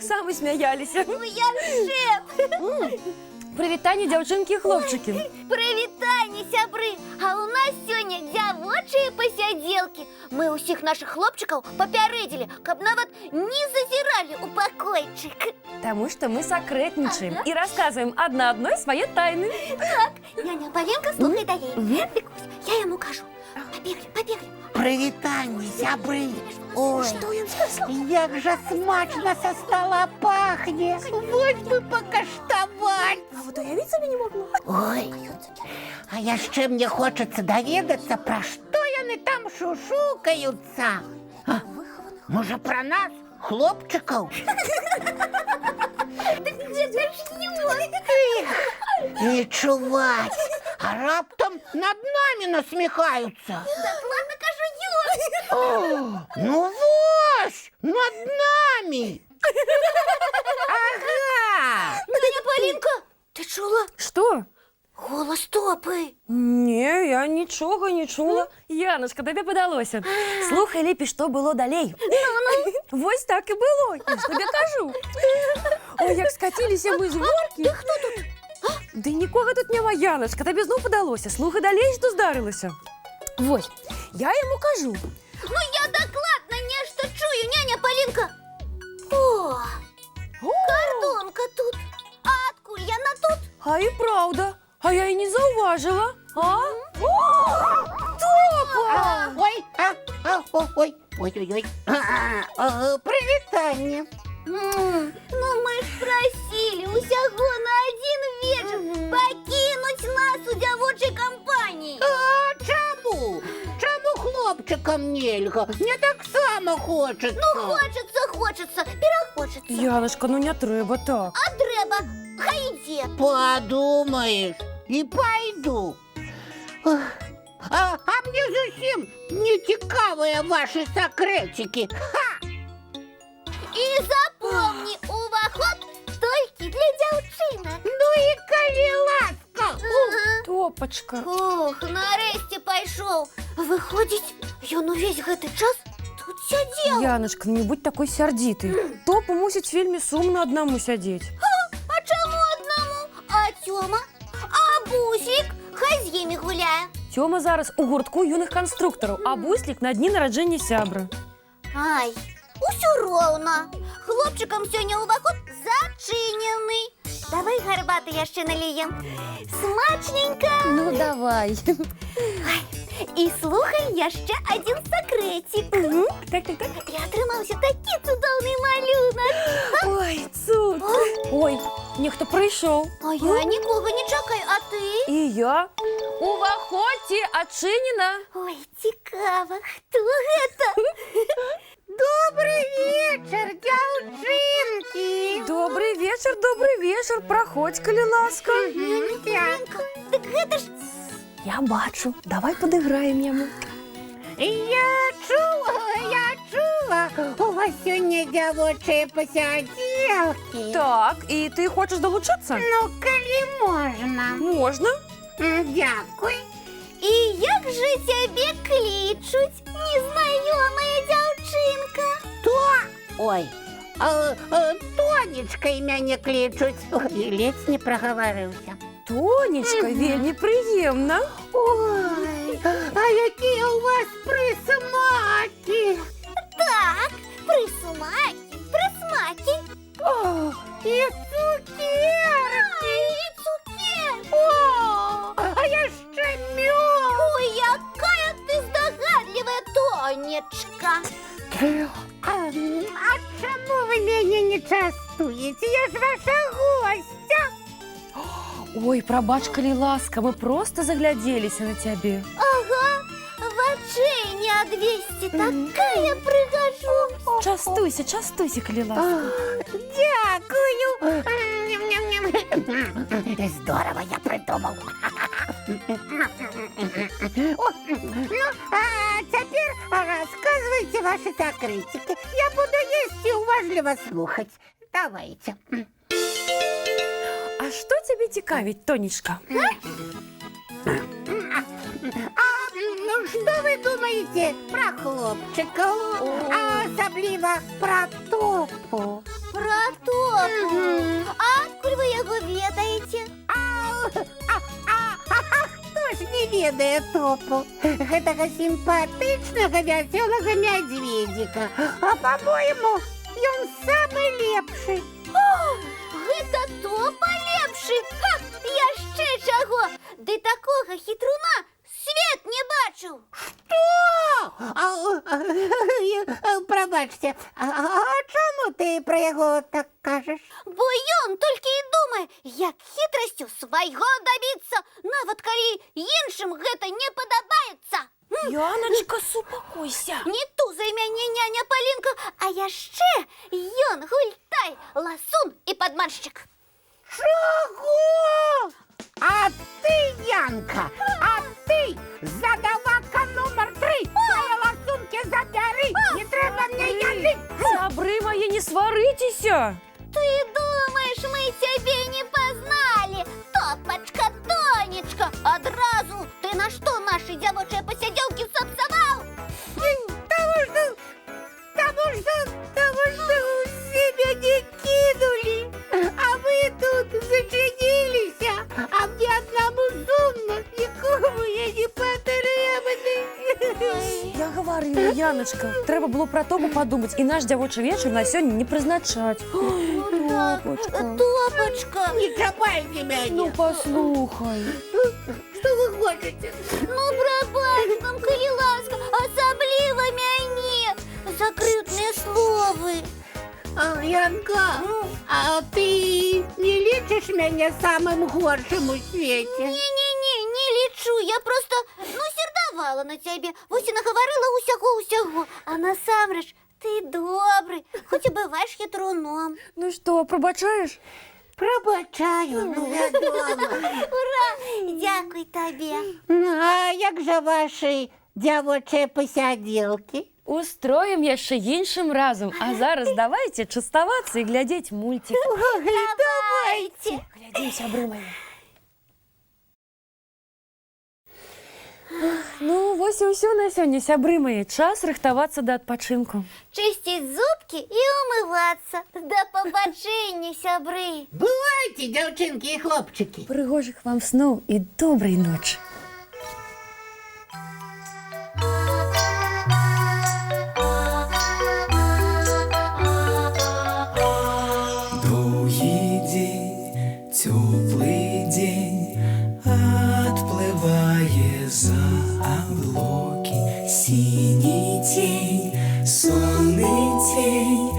так само сміялися. Ну я вже. Привітання, дівчинки і хлопчики. Привітання, сябры! А у нас сёння дзявочыя пасядзелкі. Мы ўсіх наших хлопчыкаў папярэдзілі, каб нават не зазіралі ў пакойчык. Потому что мы секретничаем и рассказываем одна одной свои тайны. Так, няня Полинка, слухай далей. Вікусь, я яму кажу. Побегли. Привітання, сябры! Ой, Што ён сказаў? як жа смачна со стола пахне! Вось бы покаштаваць! А вот уявіць сабе не могу. Ой, а яшчэ мне хочацца даведацца, пра што яны там шушукаюцца. А, можа, пра нас, хлопчыкаў? Не чуваць, а раптам над намі насміхаюцца. Так ладно, кажу, ёсць. О, ну вось, над намі. Ага. Няня Полинка, ты чула? Что? Голос топы. Не, я нічого не чула. Яночка, тобі подалося. Слухай ліпі, що було далей. Вось так і було, я ж тобі кажу. Ой, як скатилися ми з горки. Ти хто тут? Да нікого тут нема, Яночка, тобі знов подалося. Слухай далей, що здарилося. Ой, я йому кажу. Ну я докладно нечто чую, няня Полинка. О, картонка тут. А откуль яна тут? А і правда. А я і не зауважила. А? Топа! Ой, ой. Привітання. Ну мы ж просили усяго на один вечер покинуть нас у дзявочай компании. А чаму? Чаму хлопчикам нельга? Мне так само хочеться. Ну хочется, перахочется. Яночка, ну не треба так. А трэба, хай ідзе. Подумаешь, и пойду. А мне зусім не цікавыя ваши секретики. Ха! І запомни, уваход толькі для дзяўчынак. Ну и коли ласка. Топочка. Ох, нарэшце пайшоў. Выходзіць, ён увесь гэты час тут сядзеў. Яночка, ну не будь такой сердитой. Топу мусить в фильме сумно одному сидеть. А чаму аднаму? А Тёма? А Бусик? Хай з імі гуляе. Тёма зараз у гуртку юных конструкторов, а Буслик на дні народження сябра. Ай, усё роўна. Хлопчыкам сёння ўваход зачынены. Давай гарбаты яшчэ наліем. Смачненько. Ну давай. І слухай яшчэ адзін сакрэцік. Так. Я атрымаўся такі цудоўны малюнак. Ой, цуд. Ой, нехто прийшов. А я нікога не чакаю, а ты? І я. Уваходьте, адчинена. Ой, цікава, хто гэта? Добрый вечер, дзяўчынкі. Добрый вечер. Проходь, коли ласка. Так гэта ж... Я бачу. Давай подыграем йому. Я чула, у вас сёння дзявочыя пасядзелкі. Так, і ти хочеш долучитися? Ну, калі можна. Можна. Дякуй. І як же цябе клічуць, незнаёмая дзяўчынка? Ой, Тонечкай мяне клічуць. Ой, ледзь не прагаварыўся. Тонечка, вельмі приємно. Ой, а якія у вас присмаки. Так, присмаки. О, і цукерки. І цукерки. О, а яшчэ мёд. Ой, якая ты здогадлівая, Тонечка. А чаму вы мяне не частуеце? Я ж ваша гостя. Ой, пробач, коли ласка, мы просто загляделись на тебе. Ага, вачэй не адвесці, такая прыгажу. Частуйся, коли ласка. Дякую. Здорово я придумал. Ну, а теперь рассказывайте ваши секретики. Я буду есть и уважливо слухать. Давайте. А що тебе цікавить, Тонечка? Ну, что вы думаете про хлопчиков, а особливо про Топу? Фратоп. А адкуль вы яго ведаеце? Хто ж не ведае топу? Гэтага сімпатычнага, вясёлага мядзведзіка. А, па-мойму, ён самы лепшы. Гэта топа лепшы? Ха, яшчэ чаго? Ды такога хітруна свет не бачыў. Прабачце, а чаму ты пра яго так кажаш? Бо ён толькі і думае, як хітрасцю свайго дабіцца, нават калі іншым гэта не падабаецца. Яночка, супакойся. Не тузай мяне, няня Палінка, а яшчэ ён гультай, ласун і падманшчык. Чаго? А ты, Янка, а ты задавака номер 3. Свае ласункі забяры, не трэба мне язык. Сябры мои, не сварыцеся. Ты думаешь, мы цябе не пазналі? Топачка, Тонечка, адразу ты на што нашы дзявочыя пасядзелкі сапсаваў? Тому что усе мяне кинули, а вы тут зачинились, а мне одному сумно, нікому я не патрэбны. Я говорила, Яночка, трэба было про Тому подумать и наш дзявочы вечар на сёння не прызначаць. Топочка. Топачка, Не чапайце мяне. Ну послухай. Что вы хочете? ну прабач нам, калі ласка, асабліва мяне за крыўдныя словы. Янка, а ты не лічыш мяне самым горшым у свеце? Не-не-не, не лічу, я просто, сердавала на цябе, вось і нагаварыла ўсяго-ўсяго, а насамрэч ты добры, хоць і бываеш хітруном. Ну что, пробачаешь? Прабачаю, вядома. Ура! Дзякуй табе. А як жа вашы дзявочыя пасядзелкі? Устроим яшчэ іншым разом. А зараз давайте частавацца і глядзець мультик. Давайте. Глядзім, сябры мои. Ну, вось і ўсё на сёння, сябры мои. Час рыхтавацца да адпачынку. Чысціць зубкі і умывацца. Да пабачэння, сябры. Бывайце, дзяўчынкі і хлопчыкі. Прыгожых вам сноў і добрай ночы. Доўгі дзень, цёплы дзень, адплывае за аблокі. Сіні цень, сонны цень,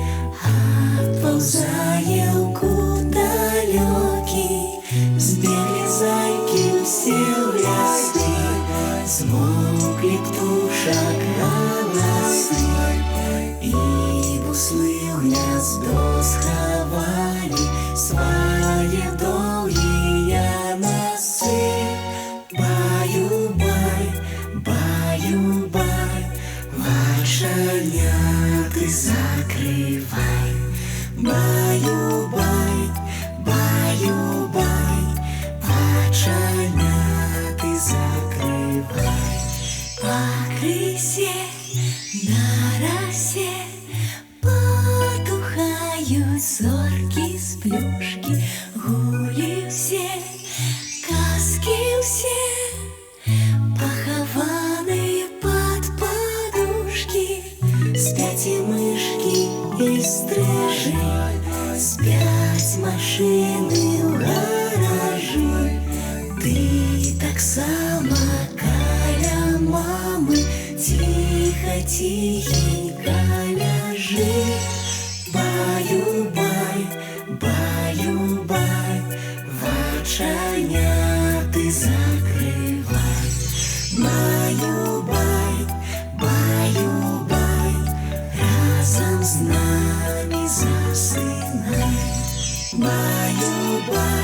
адпаўзае ў кут далёкі. Збеглі зайкі ўсе ў лясы, змоўклі птушак галасы, і буслы ў гняздо схавалі свае доўгія носы. Баю-бай, баю-бай, вачаняты закрывай. Баю-бай, баю-бай, вачаняты закрывай. Пакрысе на расе потухаюць зоркі з плюшкі. Гулі ўсе, казкі ўсе, пахаваныя пад падушкі. Спяць і мышкі і стрыжы, спяць машыны ў гаражы. Ты таксама каля мамы ціха-ціхенька ляжы. Баю-бай, баю-бай, вачаняты закрывай. Баю-бай, баю-бай, разам з намі засынай. Баю-бай.